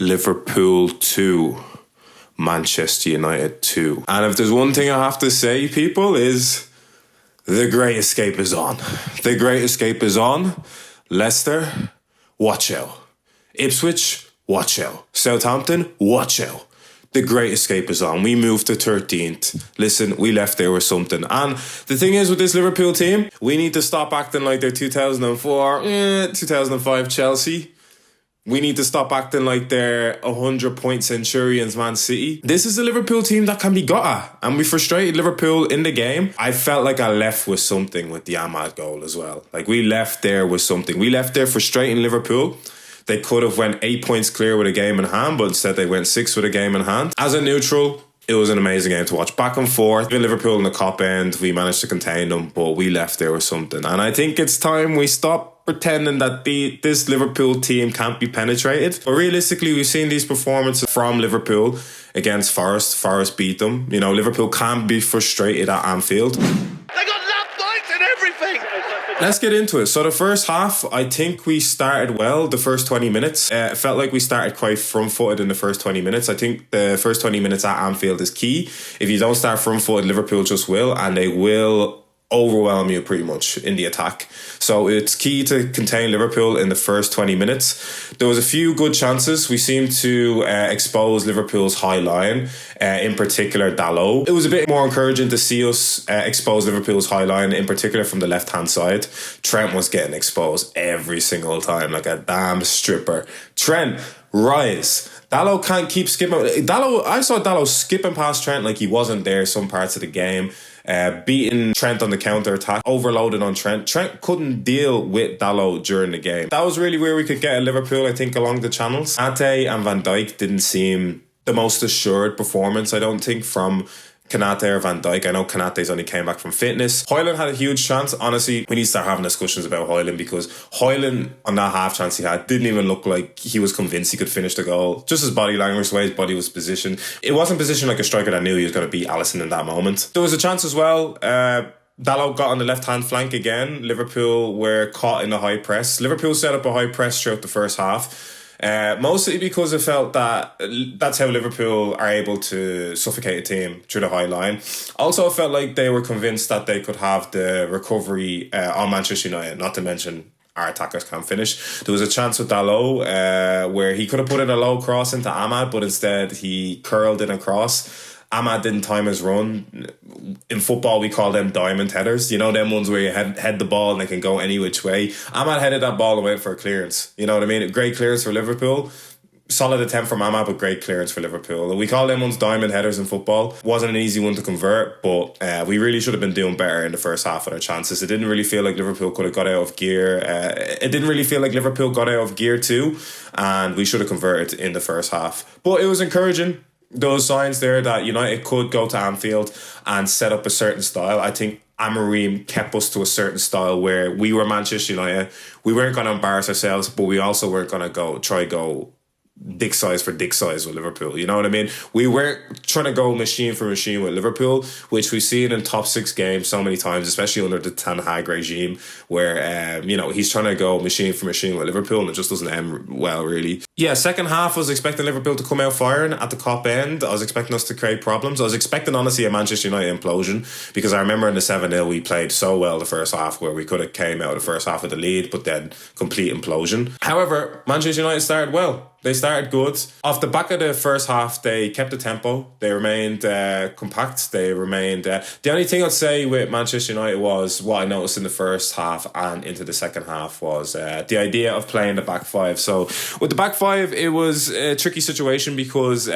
Liverpool 2, Manchester United 2. And if there's one thing I have to say, people, is the Great Escape is on. The Great Escape is on. Leicester, watch out. Ipswich, watch out. Southampton, watch out. The Great Escape is on. We moved to 13th. Listen, we left there with something. And the thing is with this Liverpool team, we need to stop acting like they're 2004, 2005 Chelsea. We need to stop acting like they're 100-point centurions Man City. This is a Liverpool team that can be got at. And we frustrated Liverpool in the game. I felt like I left with something with the Ahmad goal as well. Like, we left there with something. We left there frustrating Liverpool. They could have went 8 points clear with a game in hand, but instead they went 6 with a game in hand. As a neutral, it was an amazing game to watch. Back and forth. In Liverpool in the cop end, we managed to contain them, but we left there with something. And I think it's time we stop pretending that this Liverpool team can't be penetrated. But realistically, we've seen these performances from Liverpool against Forest. Forest beat them. You know, Liverpool can be frustrated at Anfield. They got lap lights and everything. Let's get into it. So the first half, I think we started well. The first 20 minutes, it felt like we started quite front-footed in the first 20 minutes. I think the first 20 minutes at Anfield is key. If you don't start front-footed, Liverpool just will, and they will overwhelm you pretty much in the attack. So it's key to contain Liverpool in the first 20 minutes. There was a few good chances. We seemed to expose Liverpool's high line, in particular Dalot. It was a bit more encouraging to see us expose Liverpool's high line, in particular from the left-hand side. Trent was getting exposed every single time, like a damn stripper. Trent, rise. Dalot can't keep skipping. I saw Dalot skipping past Trent like he wasn't there some parts of the game. Beating Trent on the counter-attack, overloaded on Trent. Trent couldn't deal with Dalot during the game. That was really where we could get at Liverpool, I think, along the channels. Ate and Van Dijk didn't seem the most assured performance, I don't think, from Konate or Van Dijk. I know Konate's only came back from fitness. Højlund had a huge chance. Honestly, we need to start having discussions about Højlund, because Højlund, on that half chance he had, didn't even look like he was convinced he could finish the goal. Just his body language, the way his body was positioned. It wasn't positioned like a striker that knew he was going to beat Alisson in that moment. There was a chance as well. Dalot got on the left-hand flank again. Liverpool were caught in the high press. Liverpool set up a high press throughout the first half. Mostly because it felt that that's how Liverpool are able to suffocate a team through the high line. Also, it felt like they were convinced that they could have the recovery on Manchester United, not to mention our attackers can't finish. There was a chance with Dalot where he could have put in a low cross into Ahmad, but instead he curled in a cross. Ahmad didn't time his run. In football, we call them diamond headers. You know, them ones where you head the ball and they can go any which way. Ahmad headed that ball and went for a clearance. You know what I mean? Great clearance for Liverpool. Solid attempt from Ahmad, but great clearance for Liverpool. We call them ones diamond headers in football. Wasn't an easy one to convert, but we really should have been doing better in the first half of our chances. It didn't really feel like Liverpool could have got out of gear. It didn't really feel like Liverpool got out of gear too, and we should have converted in the first half. But it was encouraging. Those signs there that United could go to Anfield and set up a certain style. I think Amorim kept us to a certain style where we were Manchester United. We weren't going to embarrass ourselves, but we also weren't going to go dick size for dick size with Liverpool. You know what I mean? We weren't trying to go machine for machine with Liverpool, which we've seen in top 6 games so many times, especially under the Ten Hag regime, where he's trying to go machine for machine with Liverpool and it just doesn't end well, really. Yeah, second half, I was expecting Liverpool to come out firing at the cop end. I was expecting us to create problems. I was expecting, honestly, a Manchester United implosion, because I remember in the 7-0 we played so well the first half, where we could have came out of the first half with the lead, but then complete implosion. However, Manchester United started well. They started good. Off the back of the first half, they kept the tempo. They remained compact. They remained... the only thing I'd say with Manchester United was what I noticed in the first half and into the second half was the idea of playing the back five. So with the back five, it was a tricky situation because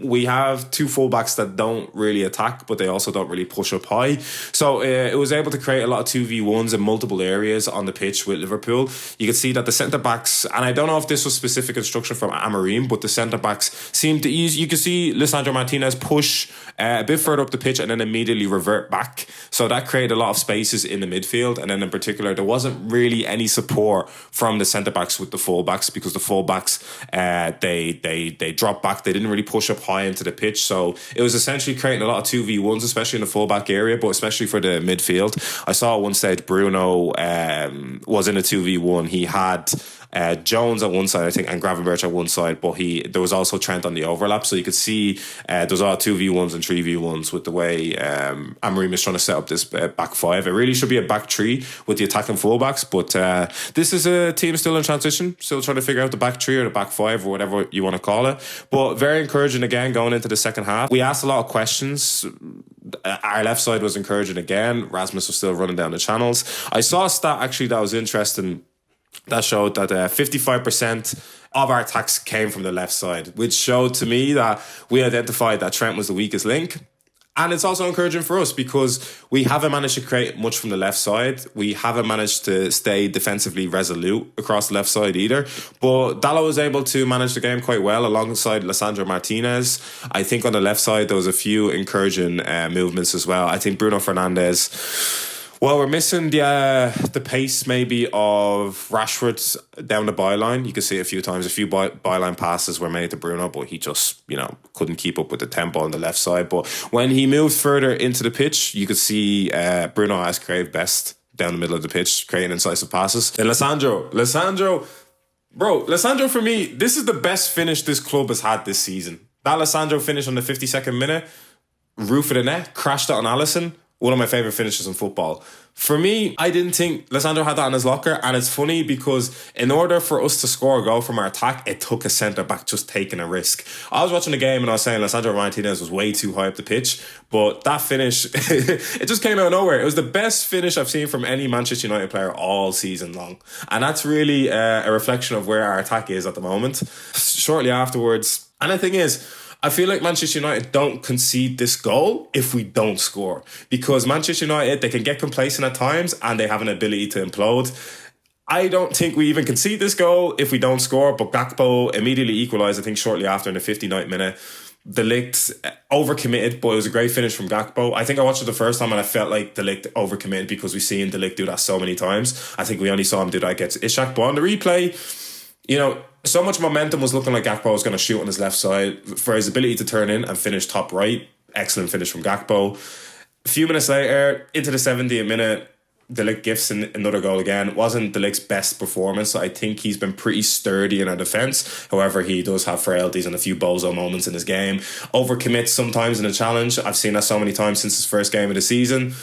we have two fullbacks that don't really attack, but they also don't really push up high. So it was able to create a lot of 2v1s in multiple areas on the pitch with Liverpool. You could see that the centre-backs, and I don't know if this was specific instruction from Amorim, but the centre-backs seemed to ease. You could see Lisandro Martinez push a bit further up the pitch and then immediately revert back. So that created a lot of spaces in the midfield. And then in particular, there wasn't really any support from the centre-backs with the full-backs, because the full-backs, they dropped back. They didn't really push up high into the pitch. So it was essentially creating a lot of 2v1s, especially in the full-back area, but especially for the midfield. I saw at one stage Bruno was in a 2v1. He had Jones at one side, I think, and Gravenberch at one side, but there was also Trent on the overlap, so you could see there was all 2v1s and 3v1s with the way Amorim is trying to set up this back five. It really should be a back three with the attacking fullbacks, but this is a team still in transition, still trying to figure out the back three or the back five or whatever you want to call it. But very encouraging again going into the second half. We asked a lot of questions. Our left side was encouraging again. Rasmus was still running down the channels. I saw a stat actually that was interesting that showed that 55% of our attacks came from the left side, which showed to me that we identified that Trent was the weakest link. And it's also encouraging for us because we haven't managed to create much from the left side. We haven't managed to stay defensively resolute across the left side either. But Dalot was able to manage the game quite well alongside Lisandro Martinez. I think on the left side, there was a few encouraging movements as well. I think Bruno Fernandes... Well, we're missing the pace maybe of Rashford down the byline. You can see it a few times. A few byline passes were made to Bruno, but he just, couldn't keep up with the tempo on the left side. But when he moved further into the pitch, you could see Bruno as creative best down the middle of the pitch, creating incisive passes. Then Lisandro for me, this is the best finish this club has had this season. That Lisandro finish on the 52nd minute, roof of the net, crashed it on Alisson. One of my favourite finishes in football. For me, I didn't think Lisandro had that in his locker, and it's funny because in order for us to score a goal from our attack, it took a centre-back just taking a risk. I was watching the game and I was saying Lisandro Martinez was way too high up the pitch, but that finish, it just came out of nowhere. It was the best finish I've seen from any Manchester United player all season long. And that's really a reflection of where our attack is at the moment. Shortly afterwards, and the thing is, I feel like Manchester United don't concede this goal if we don't score. Because Manchester United, they can get complacent at times and they have an ability to implode. I don't think we even concede this goal if we don't score, but Gakpo immediately equalised, I think shortly after in the 59th minute. De Ligt overcommitted, but it was a great finish from Gakpo. I think I watched it the first time and I felt like De Ligt overcommitted because we've seen De Ligt do that so many times. I think we only saw him do that against Ishak. But on the replay, so much momentum was looking like Gakpo was going to shoot on his left side. For his ability to turn in and finish top right, excellent finish from Gakpo. A few minutes later, into the 70th minute, De Ligt gifts another goal again. It wasn't De Ligt's best performance. I think he's been pretty sturdy in our defence. However, he does have frailties and a few bozo moments in his game. Overcommits sometimes in a challenge. I've seen that so many times since his first game of the season.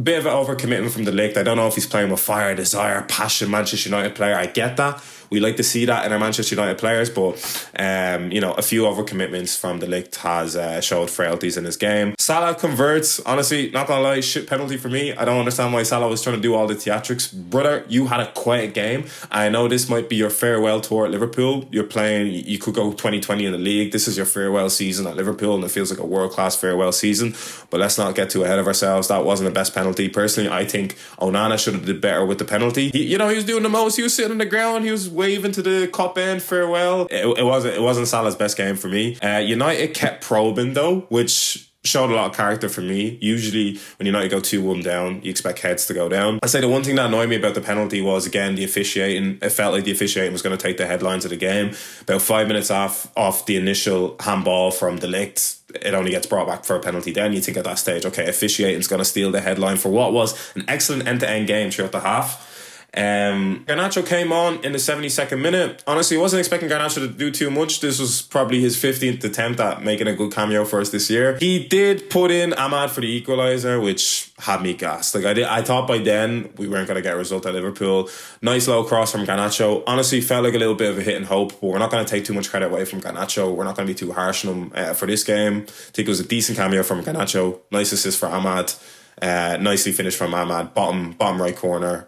Bit of an overcommitment from De Ligt. I don't know if he's playing with fire, desire, passion, Manchester United player. I get that. We like to see that in our Manchester United players, but a few overcommitments from De Ligt has showed frailties in his game. Salah converts. Honestly, not gonna lie, shit penalty for me. I don't understand why Salah was trying to do all the theatrics. Brother, you had a quiet game. I know this might be your farewell tour at Liverpool. You're playing, you could go 2020 in the league. This is your farewell season at Liverpool, and it feels like a world-class farewell season. But let's not get too ahead of ourselves. That wasn't the best penalty. Personally, I think Onana should have did better with the penalty. He was doing the most. He was sitting on the ground. He was waving to the cop end farewell. It wasn't Salah's best game for me. United kept probing though, which showed a lot of character for me. Usually when United go 2-1 down, you expect heads to go down. I'd say the one thing that annoyed me about the penalty was, again, the officiating. It felt like the officiating was going to take the headlines of the game. About 5 minutes off the initial handball from De Ligt, it only gets brought back for a penalty. Then you think at that stage, okay, officiating's going to steal the headline for what was an excellent end-to-end game throughout the half. Garnacho came on in the 72nd minute. Honestly, I wasn't expecting Garnacho to do too much. This was probably his 15th attempt at making a good cameo for us this year. He did put in Ahmad for the equaliser, which had me gassed. I thought by then we weren't going to get a result at Liverpool. Nice low cross from Garnacho. Honestly, felt like a little bit of a hit and hope, but we're not going to take too much credit away from Garnacho. We're not going to be too harsh on him for this game. I think it was a decent cameo from Garnacho. Nice assist for Ahmad. Nicely finished from Ahmad. Bottom right corner.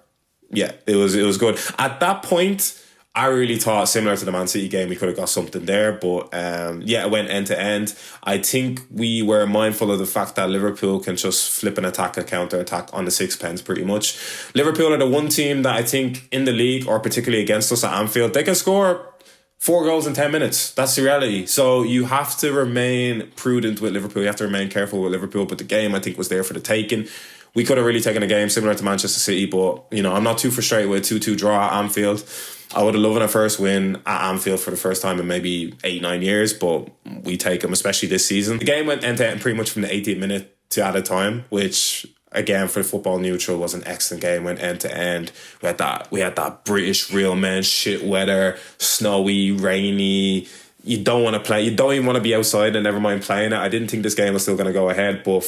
Yeah, it was good. At that point, I really thought, similar to the Man City game, we could have got something there. But it went end to end. I think we were mindful of the fact that Liverpool can just flip an attack, a counter attack on the sixpence pretty much. Liverpool are the one team that I think in the league, or particularly against us at Anfield, they can score 4 goals in 10 minutes. That's the reality. So you have to remain prudent with Liverpool. You have to remain careful with Liverpool. But the game, I think, was there for the taking. We could have really taken a game similar to Manchester City, but I'm not too frustrated with a 2-2 draw at Anfield. I would have loved a first win at Anfield for the first time in maybe 8-9 years, but we take them, especially this season. The game went end to end pretty much from the 80th minute to added time, which again, for Football Neutral, was an excellent game. Went end to end. We had that British real men shit weather, snowy, rainy. You don't want to play. You don't even want to be outside, and never mind playing it. I didn't think this game was still going to go ahead, but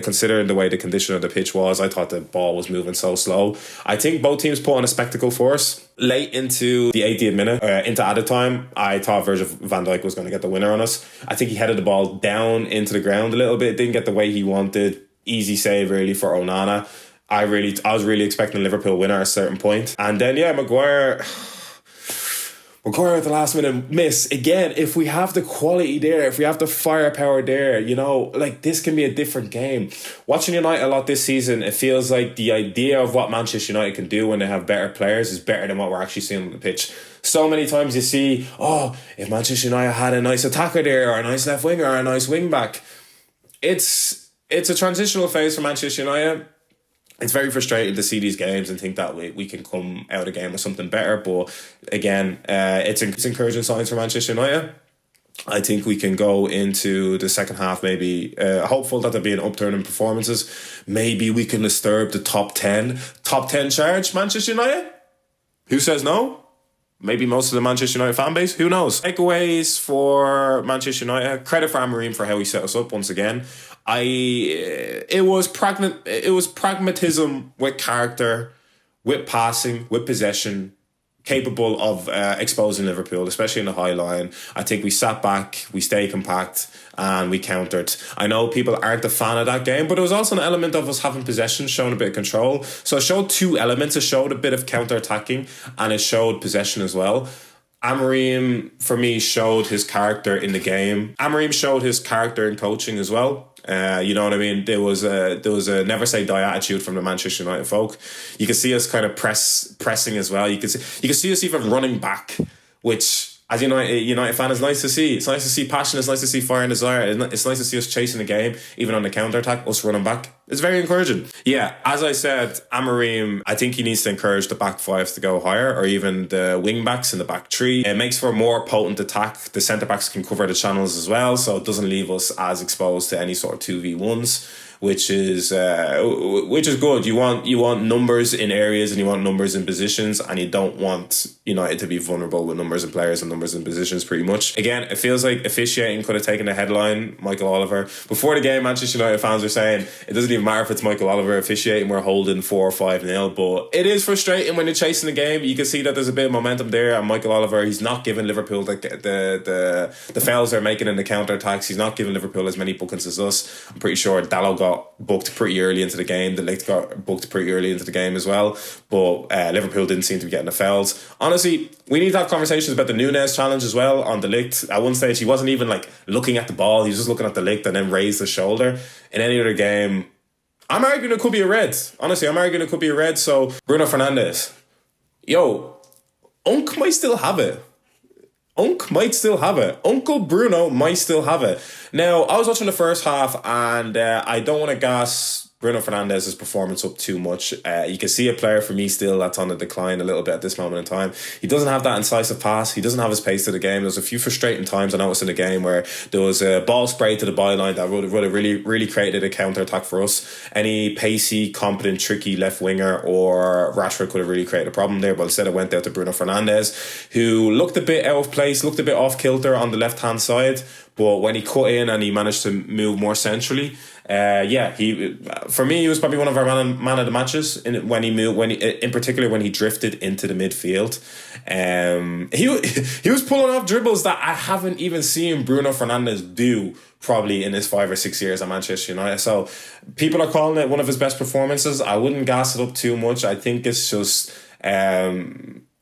considering the way the condition of the pitch was, I thought the ball was moving so slow. I think both teams put on a spectacle for us. Late into the 80th minute, into added time, I thought Virgil van Dijk was going to get the winner on us. I think he headed the ball down into the ground a little bit. Didn't get the way he wanted. Easy save really for Onana. I was really expecting a Liverpool winner at a certain point, and then Maguire at the last minute miss. Again, if we have the quality there, if we have the firepower there, this can be a different game. Watching United a lot this season, it feels like the idea of what Manchester United can do when they have better players is better than what we're actually seeing on the pitch. So many times you see, if Manchester United had a nice attacker there, or a nice left winger, or a nice wing back. It's a transitional phase for Manchester United. It's very frustrating to see these games and think that we can come out of the game with something better. But again, it's encouraging signs for Manchester United. I think we can go into the second half maybe hopeful that there'll be an upturn in performances. Maybe we can disturb the top 10 charge, Manchester United. Who says no? Maybe most of the Manchester United fan base. Who knows? Takeaways for Manchester United. Credit for Amorim for how he set us up once again. It was pragmatism with character, with passing, with possession, capable of exposing Liverpool, especially in the high line. I think we sat back, we stayed compact, and we countered. I know people aren't a fan of that game, but it was also an element of us having possession, showing a bit of control. So it showed two elements. It showed a bit of counter-attacking, and it showed possession as well. Amorim, for me, showed his character in the game. Amorim showed his character in coaching as well. You know what I mean? There was a never say die attitude from the Manchester United folk. You could see us kind of pressing as well. You could see us even running back, which as a United fan is nice to see. It's nice to see passion. It's nice to see fire and desire. It's nice to see us chasing the game, even on the counter attack. Us running back. It's very encouraging. Yeah, as I said, Amorim, I think he needs to encourage the back fives to go higher, or even the wing backs in the back three. It makes for a more potent attack. The centre backs can cover the channels as well, so it doesn't leave us as exposed to any sort of 2v1s. Which is good. You want numbers in areas, and you want numbers in positions, and you don't want United to be vulnerable with numbers in players and numbers in positions. Pretty much. Again, it feels like officiating could have taken the headline. Michael Oliver before the game, Manchester United fans were saying it doesn't even matter if it's Michael Oliver officiating. We're holding 4 or 5-0, but it is frustrating when you're chasing the game. You can see that there's a bit of momentum there, and Michael Oliver, he's not giving Liverpool the fouls they're making in the counter attacks. He's not giving Liverpool as many bookings as us. I'm pretty sure Dalot got booked pretty early into the game. The Ligt got booked pretty early into the game as well. But Liverpool didn't seem to be getting the fouls. Honestly, we need to have conversations about the Núñez challenge as well on the Ligt. At one stage, he wasn't even looking at the ball. He was just looking at the Ligt and then raised the shoulder. In any other game, I'm arguing it could be a red. Honestly, I'm arguing it could be a red. So Bruno Fernandes, Unk might still have it. Uncle Bruno might still have it. Now, I was watching the first half, and I don't want to gas Bruno Fernandes' performance up too much. You can see a player for me still that's on the decline a little bit at this moment in time. He doesn't have that incisive pass. He doesn't have his pace to the game. There's a few frustrating times I noticed in the game where there was a ball sprayed to the byline that would have really, really created a counter-attack for us. Any pacey, competent, tricky left winger or Rashford could have really created a problem there, but instead it went out to Bruno Fernandes, who looked a bit out of place, looked a bit off kilter on the left-hand side. But when he cut in and he managed to move more centrally, for me, he was probably one of our man of the matches in particular when he drifted into the midfield. He was pulling off dribbles that I haven't even seen Bruno Fernandes do probably in his 5 or 6 years at Manchester United. So people are calling it one of his best performances. I wouldn't gas it up too much. I think it's just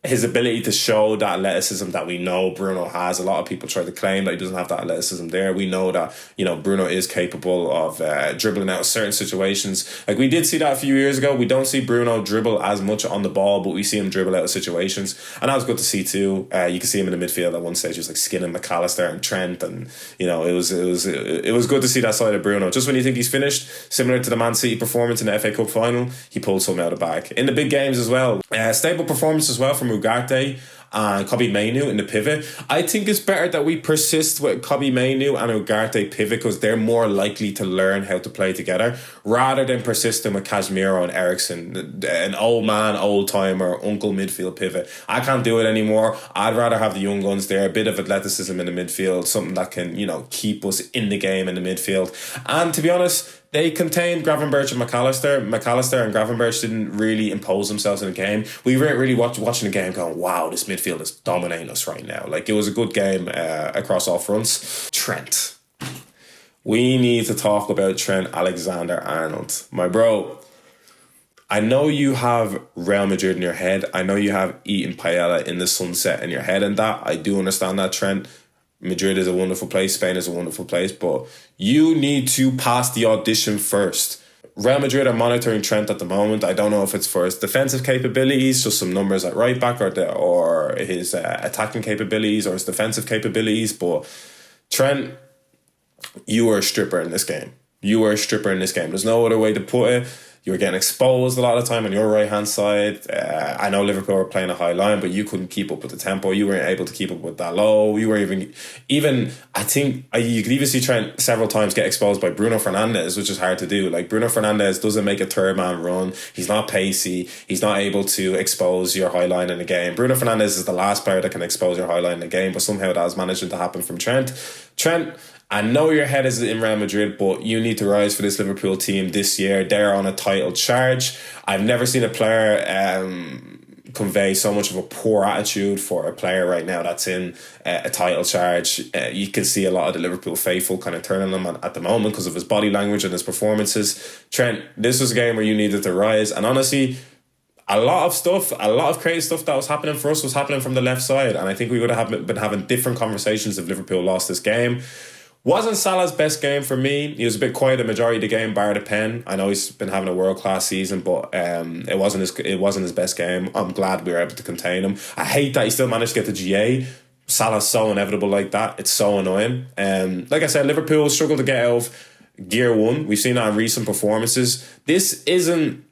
his ability to show that athleticism that we know Bruno has. A lot of people try to claim that he doesn't have that athleticism there. We know that, Bruno is capable of dribbling out of certain situations. Like we did see that a few years ago. We don't see Bruno dribble as much on the ball, but we see him dribble out of situations. And that was good to see too. You can see him in the midfield at one stage. He was skinning McAllister and Trent. And, it was good to see that side of Bruno. Just when you think he's finished, similar to the Man City performance in the FA Cup final, he pulled something out of the bag. In the big games as well. Stable performance as well from Ugarte. and Kobbie Mainoo in the pivot. I think it's better that we persist with Kobbie Mainoo and Ugarte pivot because they're more likely to learn how to play together rather than persisting with Casemiro and Eriksen, an old man, old timer, uncle midfield pivot. I can't do it anymore. I'd rather have the young guns there, a bit of athleticism in the midfield, something that can, keep us in the game in the midfield. And to be honest, they contained Gravenberch and McAllister. McAllister and Gravenberch didn't really impose themselves in the game. We weren't really watching the game going, wow, this midfield is dominating us right now. Like, it was a good game across all fronts. Trent. We need to talk about Trent Alexander-Arnold. My bro, I know you have Real Madrid in your head. I know you have eating paella in the sunset in your head and that. I do understand that, Trent. Madrid is a wonderful place. Spain is a wonderful place. But you need to pass the audition first. Real Madrid are monitoring Trent at the moment. I don't know if it's for his defensive capabilities, just some numbers at right back, or his attacking capabilities or his defensive capabilities. But Trent, you were a stripper in this game. There's no other way to put it. You were getting exposed a lot of the time on your right-hand side. I know Liverpool were playing a high line, but you couldn't keep up with the tempo. You weren't able to keep up with that low. You were even I think you could even see Trent several times get exposed by Bruno Fernandes, which is hard to do. Like, Bruno Fernandes doesn't make a third man run. He's not pacey. He's not able to expose your high line in the game. Bruno Fernandes is the last player that can expose your high line in the game, but somehow that is managing to happen from Trent. Trent, I know your head is in Real Madrid, but you need to rise for this Liverpool team this year. They're on a title charge. I've never seen a player convey so much of a poor attitude for a player right now that's in a title charge. You can see a lot of the Liverpool faithful kind of turning on him at the moment because of his body language and his performances. Trent, this was a game where you needed to rise. And honestly, a lot of crazy stuff that was happening for us was happening from the left side. And I think we would have been having different conversations if Liverpool lost this game. Wasn't Salah's best game for me. He was a bit quiet the majority of the game, bar the pen. I know he's been having a world-class season, but it wasn't his best game. I'm glad we were able to contain him. I hate that he still managed to get the GA. Salah's so inevitable like that. It's so annoying. Like I said, Liverpool struggled to get out of gear one. We've seen that in recent performances. This isn't...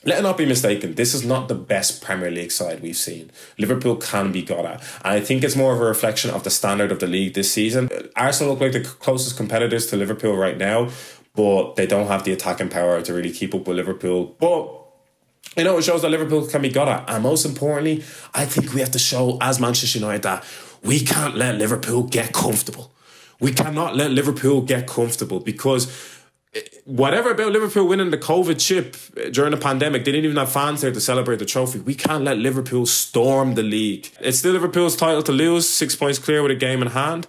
Let it not be mistaken, this is not the best Premier League side we've seen. Liverpool can be got at. And I think it's more of a reflection of the standard of the league this season. Arsenal look like the closest competitors to Liverpool right now, but they don't have the attacking power to really keep up with Liverpool. But, it shows that Liverpool can be got at. And most importantly, I think we have to show, as Manchester United, that we can't let Liverpool get comfortable. We cannot let Liverpool get comfortable because... whatever about Liverpool winning the COVID chip during the pandemic, they didn't even have fans there to celebrate the trophy. We can't let Liverpool storm the league. It's still Liverpool's title to lose, 6 points clear with a game in hand.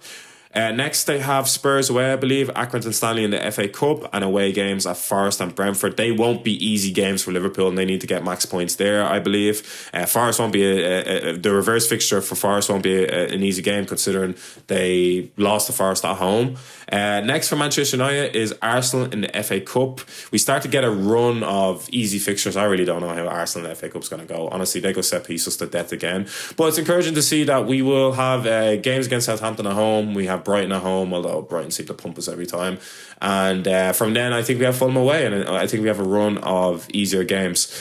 Next, they have Spurs away, I believe, Accrington Stanley in the FA Cup, and away games at Forest and Brentford. They won't be easy games for Liverpool, and they need to get max points there, I believe. Forest won't be the reverse fixture for Forest won't be an easy game, considering they lost to Forest at home. Next for Manchester United is Arsenal in the FA Cup. We start to get a run of easy fixtures. I really don't know how Arsenal in the FA Cup is going to go. Honestly, they go set pieces to death again. But it's encouraging to see that we will have games against Southampton at home. We have Brighton at home, although Brighton seem to pump us every time. And from then, I think we have Fulham away, and I think we have a run of easier games.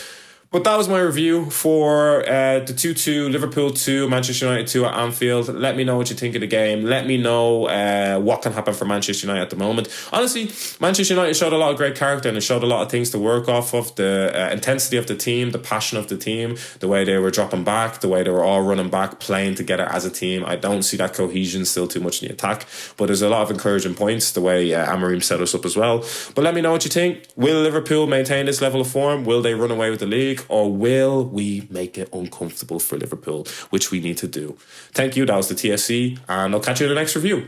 But that was my review for the 2-2, Liverpool 2, Manchester United 2 at Anfield. Let me know what you think of the game. Let me know what can happen for Manchester United at the moment. Honestly, Manchester United showed a lot of great character and it showed a lot of things to work off of. The intensity of the team, the passion of the team, the way they were dropping back, the way they were all running back, playing together as a team. I don't see that cohesion still too much in the attack, but there's a lot of encouraging points, the way Amorim set us up as well. But let me know what you think. Will Liverpool maintain this level of form? Will they run away with the league? Or will we make it uncomfortable for Liverpool, which we need to do? Thank you. That was the TSC, and I'll catch you in the next review.